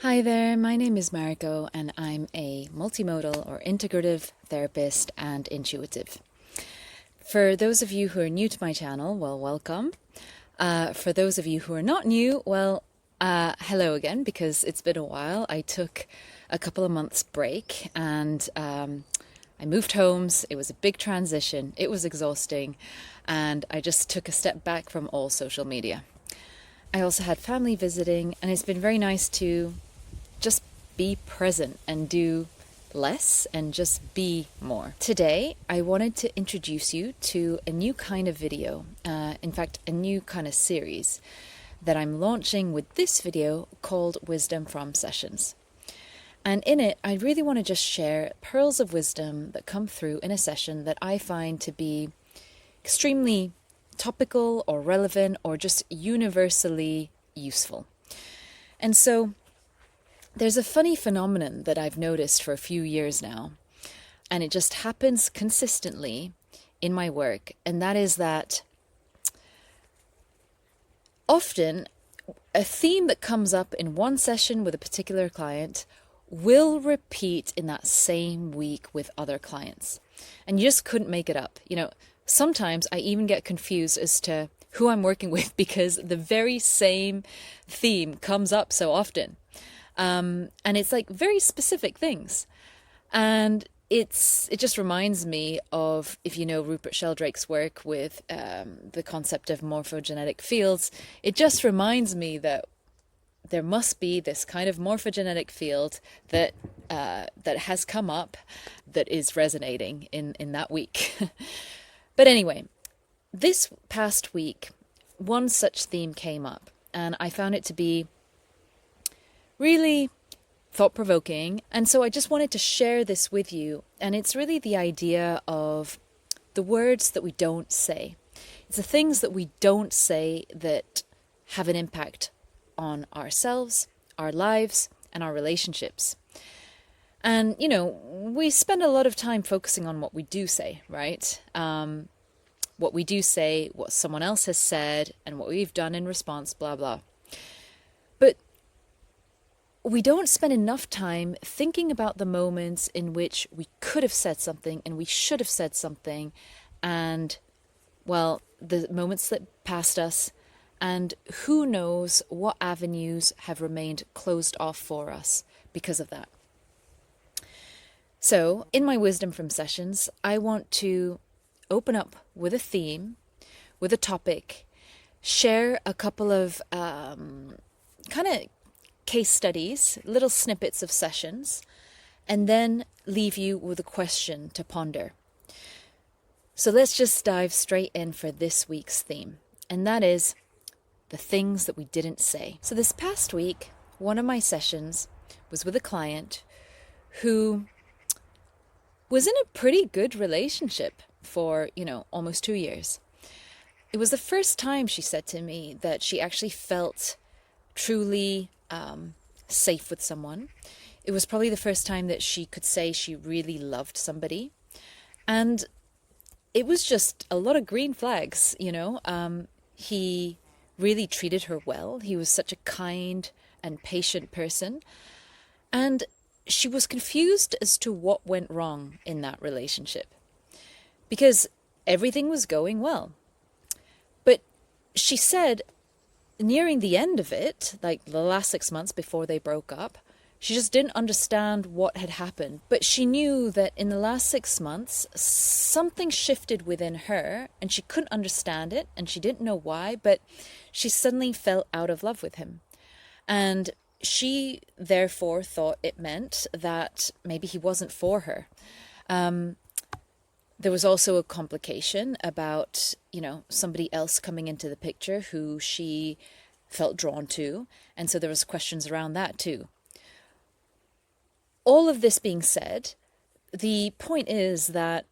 Hi there, my name is Mariko and I'm a multimodal or integrative therapist and intuitive. For those of you who are new to my channel, well, welcome. For those of you who are not new, well, hello again, because it's been a while. I took a couple of months break and I moved homes. It was a big transition. It was exhausting and I just took a step back from all social media. I also had family visiting and it's been very nice to just be present and do less and just be more. Today, I wanted to introduce you to a new kind of video, in fact, a new kind of series that I'm launching with this video called Wisdom from Sessions. And in it, I really want to just share pearls of wisdom that come through in a session that I find to be extremely topical or relevant or just universally useful. And so, there's a funny phenomenon that I've noticed for a few years now, and it just happens consistently in my work, and that is that often a theme that comes up in one session with a particular client will repeat in that same week with other clients, and you just couldn't make it up. Sometimes I even get confused as to who I'm working with because the very same theme comes up so often. And it's like very specific things. And it just reminds me of, if you know Rupert Sheldrake's work with the concept of morphogenetic fields, it just reminds me that there must be this kind of morphogenetic field that has come up that is resonating in that week. But anyway, this past week, one such theme came up, and I found it to be really thought-provoking, and so I just wanted to share this with you. And it's really the idea of the words that we don't say. It's the things that we don't say that have an impact on ourselves, our lives, and our relationships. And, we spend a lot of time focusing on what we do say, right? What we do say, what someone else has said, and what we've done in response, blah, blah. But we don't spend enough time thinking about the moments in which we could have said something and we should have said something, and, well, the moments that passed us, and who knows what avenues have remained closed off for us because of that. So, in my Wisdom from Sessions, I want to open up with a theme, with a topic, share a couple of kind of case studies, little snippets of sessions, and then leave you with a question to ponder. So let's just dive straight in for this week's theme, and that is the things that we didn't say. So this past week, one of my sessions was with a client who was in a pretty good relationship for, almost 2 years. It was the first time, she said to me, that she actually felt truly safe with someone. It was probably the first time that she could say she really loved somebody. And it was just a lot of green flags, He really treated her well. He was such a kind and patient person. And she was confused as to what went wrong in that relationship, because everything was going well. But she said, nearing the end of it, like the last 6 months before they broke up, she just didn't understand what had happened. But she knew that in the last 6 months, something shifted within her, and she couldn't understand it, and she didn't know why, but she suddenly fell out of love with him. And she therefore thought it meant that maybe he wasn't for her. There was also a complication about, somebody else coming into the picture who she felt drawn to. And so there was questions around that too. All of this being said, the point is that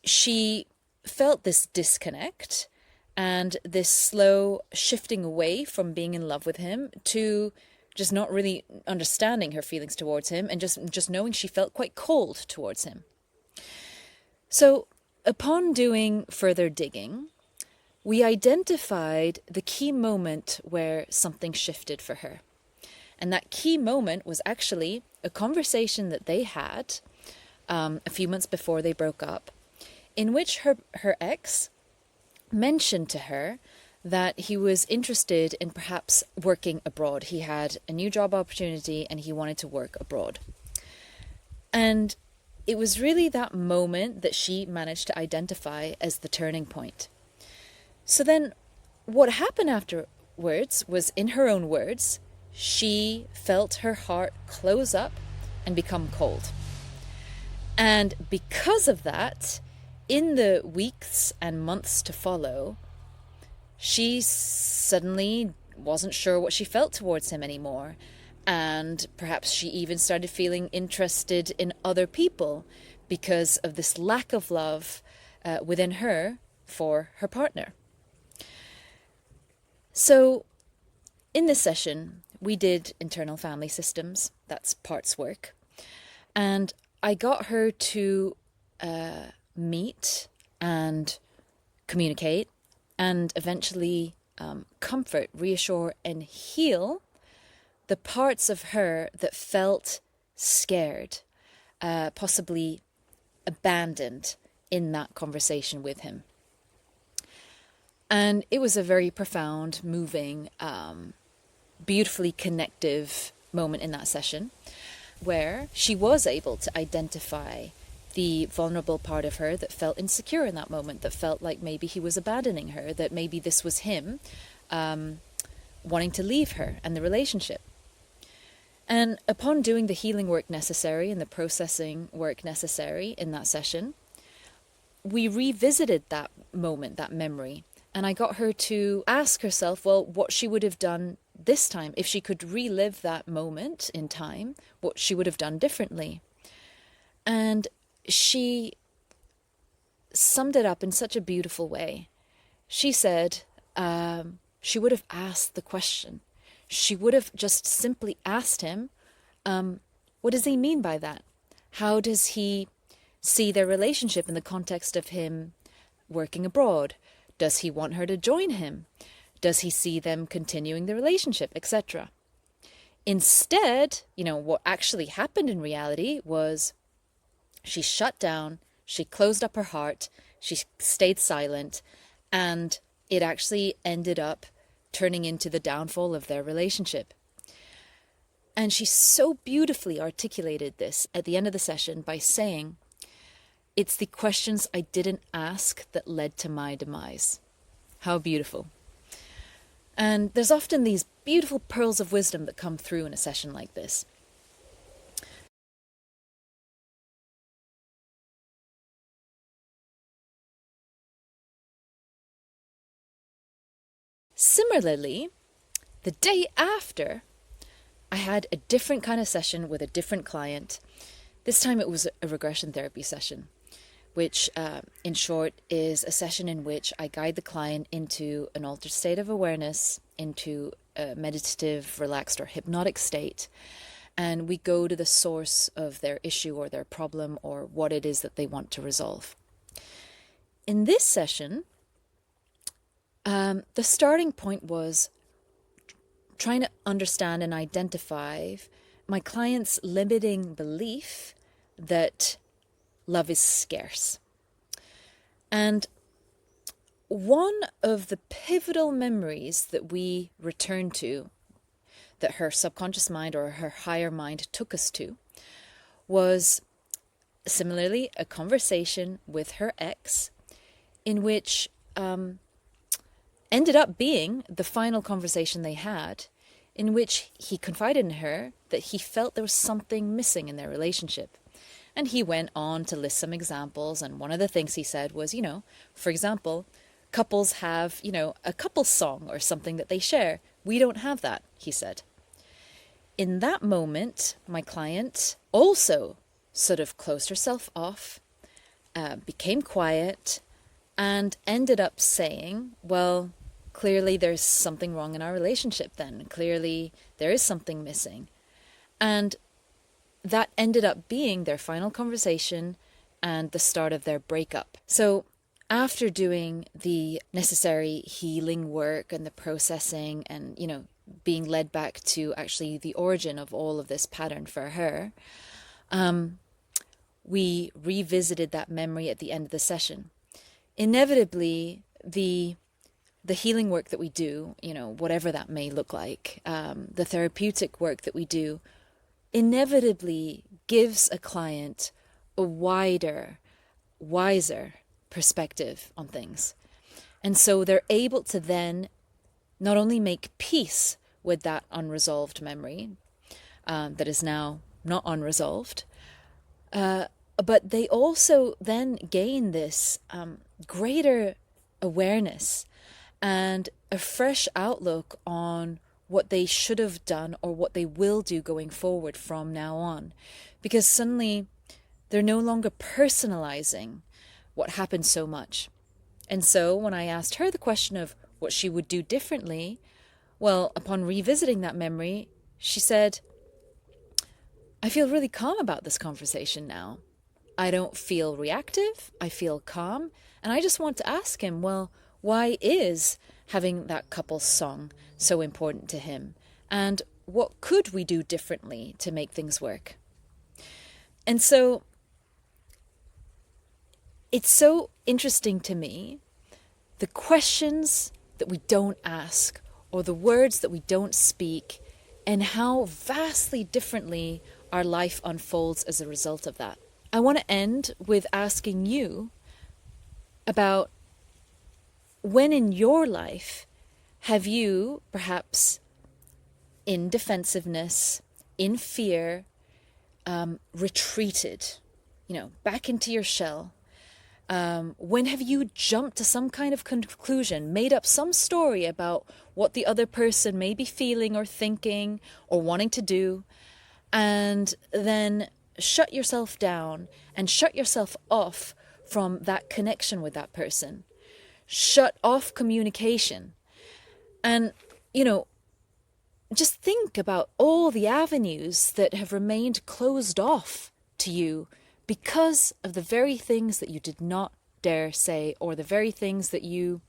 she felt this disconnect and this slow shifting away from being in love with him to just not really understanding her feelings towards him, and just knowing she felt quite cold towards him. So, upon doing further digging, we identified the key moment where something shifted for her. And that key moment was actually a conversation that they had a few months before they broke up, in which her ex mentioned to her that he was interested in perhaps working abroad. He had a new job opportunity and he wanted to work abroad. And it was really that moment that she managed to identify as the turning point. So then what happened afterwards was, in her own words, she felt her heart close up and become cold. And because of that, in the weeks and months to follow, she suddenly wasn't sure what she felt towards him anymore. And perhaps she even started feeling interested in other people because of this lack of love within her for her partner. So in this session, we did internal family systems. That's parts work. And I got her to meet and communicate and eventually comfort, reassure, and heal the parts of her that felt scared, possibly abandoned in that conversation with him. And it was a very profound, moving, beautifully connective moment in that session, where she was able to identify the vulnerable part of her that felt insecure in that moment, that felt like maybe he was abandoning her, that maybe this was him wanting to leave her and the relationship. And upon doing the healing work necessary and the processing work necessary in that session, we revisited that moment, that memory, and I got her to ask herself, well, what she would have done this time, if she could relive that moment in time, what she would have done differently. And she summed it up in such a beautiful way. She said she would have asked the question. She would have just simply asked him, what does he mean by that? How does he see their relationship in the context of him working abroad? Does he want her to join him? Does he see them continuing the relationship, etc.? Instead, what actually happened in reality was she shut down, she closed up her heart, she stayed silent, and it actually ended up turning into the downfall of their relationship. And she so beautifully articulated this at the end of the session by saying, "It's the questions I didn't ask that led to my demise." How beautiful. And there's often these beautiful pearls of wisdom that come through in a session like this. Similarly, the day after, I had a different kind of session with a different client. This time it was a regression therapy session, which in short is a session in which I guide the client into an altered state of awareness, into a meditative, relaxed or hypnotic state. And we go to the source of their issue or their problem or what it is that they want to resolve. In this session, the starting point was trying to understand and identify my client's limiting belief that love is scarce. And one of the pivotal memories that we return to, that her subconscious mind or her higher mind took us to, was similarly a conversation with her ex, in which ended up being the final conversation they had, in which he confided in her that he felt there was something missing in their relationship. And he went on to list some examples, and one of the things he said was, for example, couples have, a couple song or something that they share. We don't have that, he said. In that moment, my client also sort of closed herself off, became quiet, and ended up saying, well, clearly there's something wrong in our relationship then. Clearly there is something missing. And that ended up being their final conversation and the start of their breakup. So after doing the necessary healing work and the processing and, being led back to actually the origin of all of this pattern for her, we revisited that memory at the end of the session. Inevitably, the healing work that we do, whatever that may look like, the therapeutic work that we do, inevitably gives a client a wider, wiser perspective on things. And so they're able to then not only make peace with that unresolved memory that is now not unresolved, but they also then gain this greater awareness and a fresh outlook on what they should have done or what they will do going forward from now on. Because suddenly they're no longer personalizing what happened so much. And so when I asked her the question of what she would do differently, well, upon revisiting that memory, she said, I feel really calm about this conversation now. I don't feel reactive, I feel calm, and I just want to ask him, well, why is having that couple's song so important to him? And what could we do differently to make things work? And so it's so interesting to me, the questions that we don't ask or the words that we don't speak, and how vastly differently our life unfolds as a result of that. I want to end with asking you about when in your life have you, perhaps in defensiveness, in fear, retreated, back into your shell? When have you jumped to some kind of conclusion, made up some story about what the other person may be feeling or thinking or wanting to do, and then shut yourself down and shut yourself off from that connection with that person? Shut off communication. And, just think about all the avenues that have remained closed off to you because of the very things that you did not dare say, or the very things that you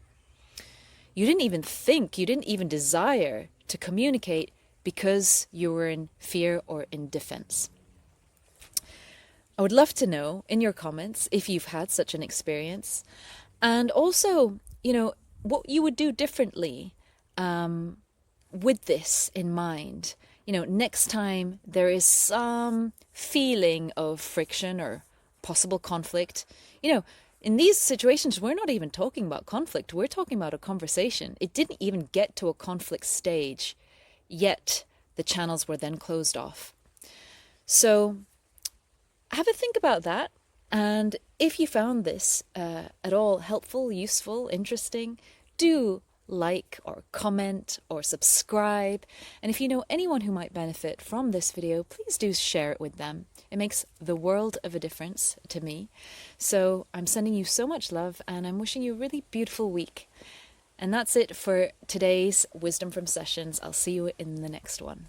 didn't even think, you didn't even desire to communicate because you were in fear or in defense. I would love to know in your comments if you've had such an experience, and also, what you would do differently with this in mind. Next time there is some feeling of friction or possible conflict, in these situations, we're not even talking about conflict. We're talking about a conversation. It didn't even get to a conflict stage, yet the channels were then closed off. So have a think about that. And if you found this at all helpful, useful, interesting, do like or comment or subscribe. And if you know anyone who might benefit from this video, please do share it with them. It makes the world of a difference to me. So I'm sending you so much love, and I'm wishing you a really beautiful week. And that's it for today's Wisdom from Sessions. I'll see you in the next one.